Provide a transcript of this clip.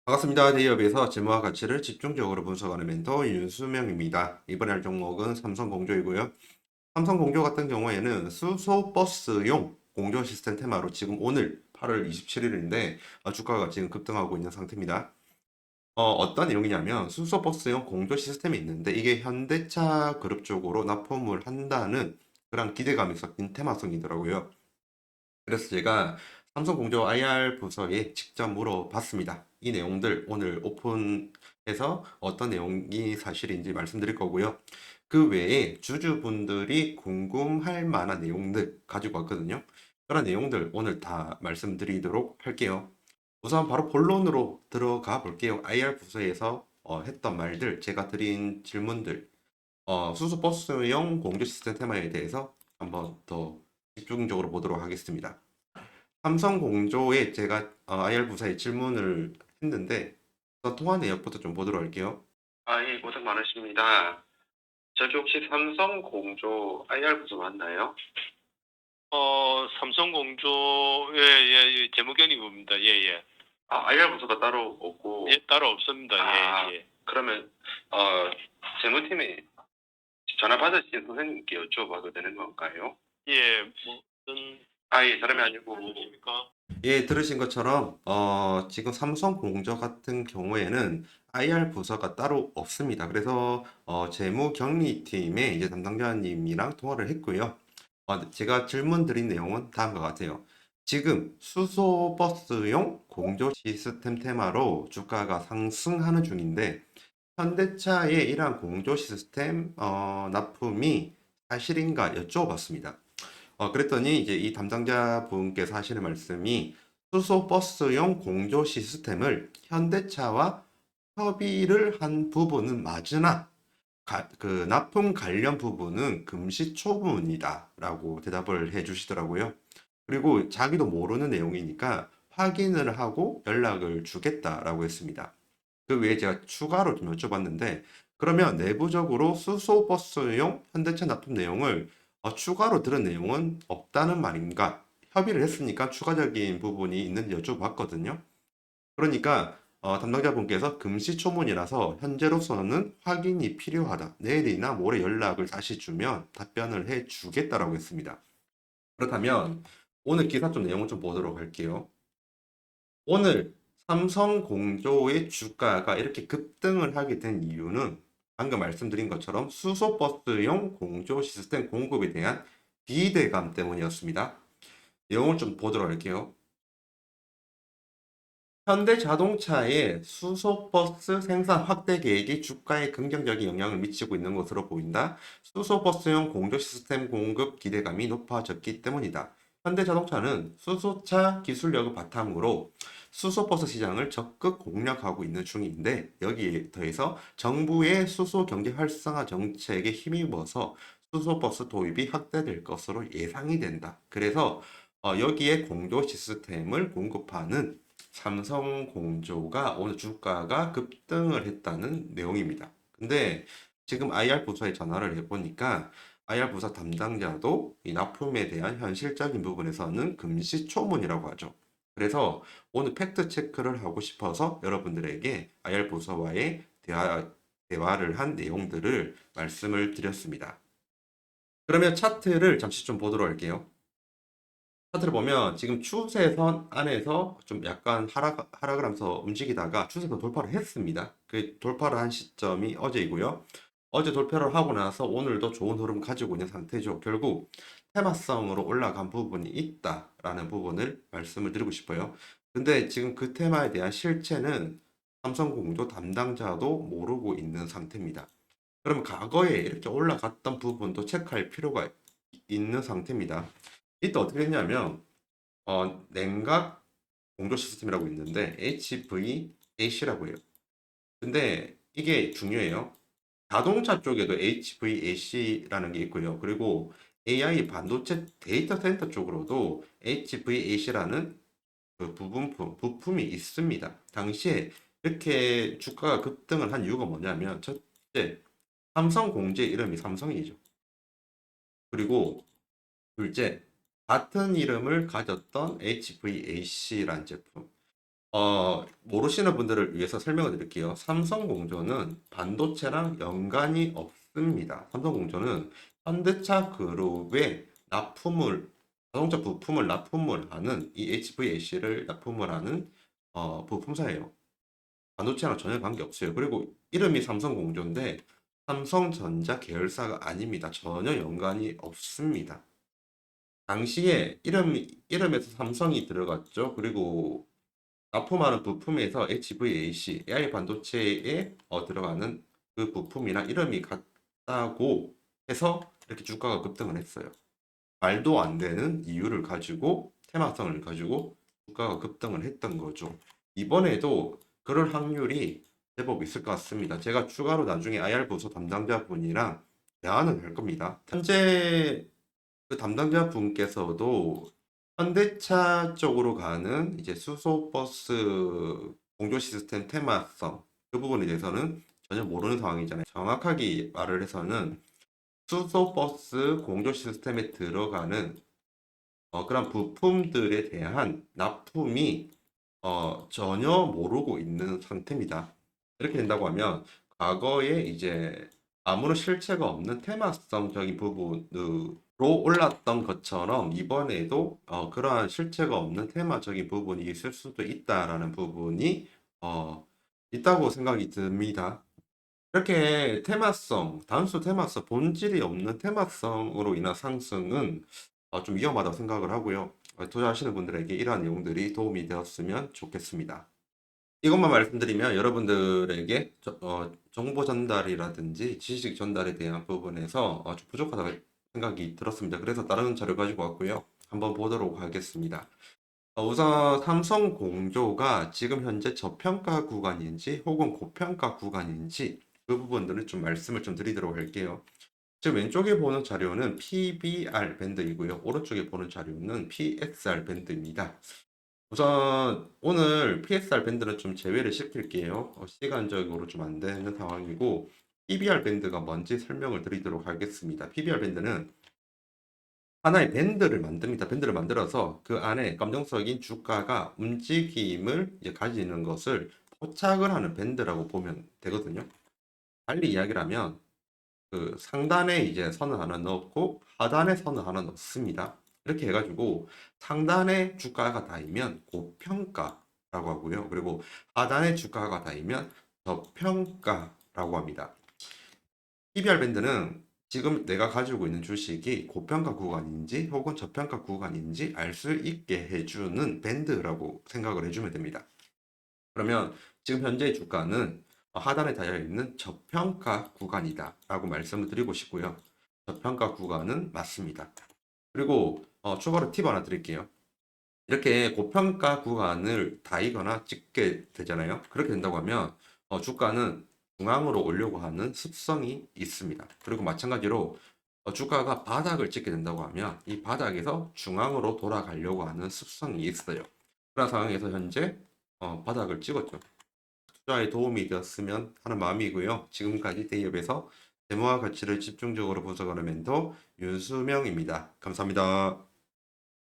반갑습니다. 대기업에서 재무와 가치를 집중적으로 분석하는 멘토 윤수명입니다. 이번에 할 종목은 삼성공조이고요. 삼성공조 같은 경우에는 수소버스용 공조 시스템 테마로 지금 오늘 8월 27일인데 주가가 지금 급등하고 있는 상태입니다. 어떤 내용이냐면 수소버스용 공조 시스템이 있는데 이게 현대차 그룹 쪽으로 납품을 한다는 그런 기대감이 섞인 테마성이더라고요. 그래서 제가 삼성공조 IR 부서에 직접 물어봤습니다. 이 내용들 오늘 오픈해서 어떤 내용이 사실인지 말씀드릴 거고요. 그 외에 주주분들이 궁금할 만한 내용들 가지고 왔거든요. 그런 내용들 오늘 다 말씀드리도록 할게요. 우선 바로 본론으로 들어가 볼게요. IR 부서에서 했던 말들, 제가 드린 질문들, 수소버스용 공조 시스템 테마에 대해서 한번 더 집중적으로 보도록 하겠습니다. 삼성공조에 제가 IR 부사에 질문을 했는데 통화 내역부터 좀 보도록 할게요. 예, 고생 많으십니다. 저기 혹시 삼성공조 IR 부서 맞나요? 삼성공조, 예, 예, 예, 재무경리부입니다. 예, 예. IR 부서가 따로 없고, 예, 따로 없습니다. 예, 예. 그러면 재무팀에 전화 받으신 선생님께 여쭤봐도 되는 건가요? 예, 무슨 예, 다름이 아니고. 말씀이십니까? 예, 들으신 것처럼 지금 삼성공조 같은 경우에는 IR 부서가 따로 없습니다. 그래서 재무경리팀의 이제 담당자님이랑 통화를 했고요. 제가 질문 드린 내용은 다음과 같아요. 지금 수소버스용 공조 시스템 테마로 주가가 상승하는 중인데 현대차의 이러한 공조 시스템 납품이 사실인가 여쭤봤습니다. 그랬더니 이제 이 담당자분께서 하시는 말씀이 수소버스용 공조 시스템을 현대차와 협의를 한 부분은 맞으나 그 납품 관련 부분은 금시초문이다라고 대답을 해주시더라고요. 그리고 자기도 모르는 내용이니까 확인을 하고 연락을 주겠다라고 했습니다. 그 외에 제가 추가로 좀 여쭤봤는데 그러면 내부적으로 수소버스용 현대차 납품 내용을 추가로 들은 내용은 없다는 말인가? 협의를 했으니까 추가적인 부분이 있는지 여쭤봤거든요. 그러니까 담당자분께서 금시초문이라서 현재로서는 확인이 필요하다. 내일이나 모레 연락을 다시 주면 답변을 해 주겠다라고 했습니다. 그렇다면 오늘 기사 좀 내용을 좀 보도록 할게요. 오늘 삼성공조의 주가가 이렇게 급등을 하게 된 이유는 방금 말씀드린 것처럼 수소버스용 공조 시스템 공급에 대한 기대감 때문이었습니다. 내용을 좀 보도록 할게요. 현대자동차의 수소버스 생산 확대 계획이 주가에 긍정적인 영향을 미치고 있는 것으로 보인다. 수소버스용 공조 시스템 공급 기대감이 높아졌기 때문이다. 현대자동차는 수소차 기술력을 바탕으로 수소버스 시장을 적극 공략하고 있는 중인데 여기에 더해서 정부의 수소 경제 활성화 정책에 힘입어서 수소버스 도입이 확대될 것으로 예상이 된다. 그래서 여기에 공조 시스템을 공급하는 삼성공조가 오늘 주가가 급등을 했다는 내용입니다. 근데 지금 IR 부서에 전화를 해보니까 IR 부서 담당자도 이 납품에 대한 현실적인 부분에서는 금시초문이라고 하죠. 그래서 오늘 팩트 체크를 하고 싶어서 여러분들에게 IR 부서와의 대화를 한 내용들을 말씀을 드렸습니다. 그러면 차트를 잠시 좀 보도록 할게요. 차트를 보면 지금 추세선 안에서 좀 약간 하락을 하면서 움직이다가 추세선 돌파를 했습니다. 그 돌파를 한 시점이 어제이고요. 어제 돌파를 하고 나서 오늘도 좋은 흐름 가지고 있는 상태죠. 결국 테마성으로 올라간 부분이 있다라는 부분을 말씀을 드리고 싶어요. 근데 지금 그 테마에 대한 실체는 삼성공조 담당자도 모르고 있는 상태입니다. 그러면 과거에 이렇게 올라갔던 부분도 체크할 필요가 있는 상태입니다. 이때 어떻게 됐냐면 냉각 공조 시스템이라고 있는데 HVAC라고 해요. 근데 이게 중요해요. 자동차 쪽에도 HVAC라는 게 있고요. 그리고 AI 반도체 데이터 센터 쪽으로도 HVAC라는 그 부품이 있습니다. 당시에 이렇게 주가가 급등을 한 이유가 뭐냐면 첫째, 삼성공제 이름이 삼성이죠. 그리고 둘째, 같은 이름을 가졌던 HVAC라는 제품. 모르시는 분들을 위해서 설명을 드릴게요. 삼성공조는 반도체랑 연관이 없습니다. 삼성공조는 현대차 그룹에 자동차 부품을 납품을 하는 이 HVAC를 납품을 하는 부품사예요. 반도체랑 전혀 관계없어요. 그리고 이름이 삼성공조인데 삼성전자 계열사가 아닙니다. 전혀 연관이 없습니다. 당시에 이름에서 삼성이 들어갔죠. 그리고 납품하는 부품에서 HVAC, AI 반도체에 들어가는 그 부품이랑 이름이 같다고 해서 이렇게 주가가 급등을 했어요. 말도 안 되는 이유를 가지고 테마성을 가지고 주가가 급등을 했던 거죠. 이번에도 그럴 확률이 제법 있을 것 같습니다. 제가 추가로 나중에 IR 부서 담당자분이랑 대화는 할 겁니다. 현재 그 담당자 분께서도 현대차 쪽으로 가는 이제 수소버스 공조 시스템 테마성 그 부분에 대해서는 전혀 모르는 상황이잖아요. 정확하게 말을 해서는 수소버스 공조 시스템에 들어가는 그런 부품들에 대한 납품이 전혀 모르고 있는 상태입니다. 이렇게 된다고 하면 과거에 이제 아무런 실체가 없는 테마성적인 부분으로 올랐던 것처럼 이번에도 그러한 실체가 없는 테마적인 부분이 있을 수도 있다라는 부분이 있다고 생각이 듭니다. 이렇게 단수 테마성, 본질이 없는 테마성으로 인한 상승은 좀 위험하다고 생각을 하고요. 투자하시는 분들에게 이러한 내용들이 도움이 되었으면 좋겠습니다. 이것만 말씀드리면 여러분들에게 정보 전달이라든지 지식 전달에 대한 부분에서 좀 부족하다고 생각이 들었습니다. 그래서 다른 자료 가지고 왔고요. 한번 보도록 하겠습니다. 우선 삼성공조가 지금 현재 저평가 구간인지 혹은 고평가 구간인지 그 부분들을 좀 말씀을 좀 드리도록 할게요. 지금 왼쪽에 보는 자료는 PBR 밴드이고요. 오른쪽에 보는 자료는 PSR 밴드입니다. 우선 오늘 PSR 밴드는 좀 제외를 시킬게요. 시간적으로 좀 안 되는 상황이고 PBR 밴드가 뭔지 설명을 드리도록 하겠습니다. PBR 밴드는 하나의 밴드를 만듭니다. 밴드를 만들어서 그 안에 검정색인 주가가 움직임을 이제 가지는 것을 포착을 하는 밴드라고 보면 되거든요. 달리 이야기를 하면 그 상단에 이제 선을 하나 넣고 하단에 선을 하나 넣습니다. 이렇게 해가지고 상단에 주가가 닿으면 고평가라고 하고요. 그리고 하단에 주가가 닿으면 저평가라고 합니다. PBR 밴드는 지금 내가 가지고 있는 주식이 고평가 구간인지 혹은 저평가 구간인지 알 수 있게 해주는 밴드라고 생각을 해주면 됩니다. 그러면 지금 현재 주가는 하단에 달려 있는 저평가 구간이다 라고 말씀을 드리고 싶고요. 저평가 구간은 맞습니다. 그리고 추가로 팁 하나 드릴게요. 이렇게 고평가 구간을 다이거나 찍게 되잖아요. 그렇게 된다고 하면 주가는 중앙으로 오려고 하는 습성이 있습니다. 그리고 마찬가지로 주가가 바닥을 찍게 된다고 하면 이 바닥에서 중앙으로 돌아가려고 하는 습성이 있어요. 그런 상황에서 현재 바닥을 찍었죠. 투자에 도움이 되었으면 하는 마음이고요. 지금까지 대기업에서 재무와 가치를 집중적으로 분석하는 멘토 윤수명입니다. 감사합니다.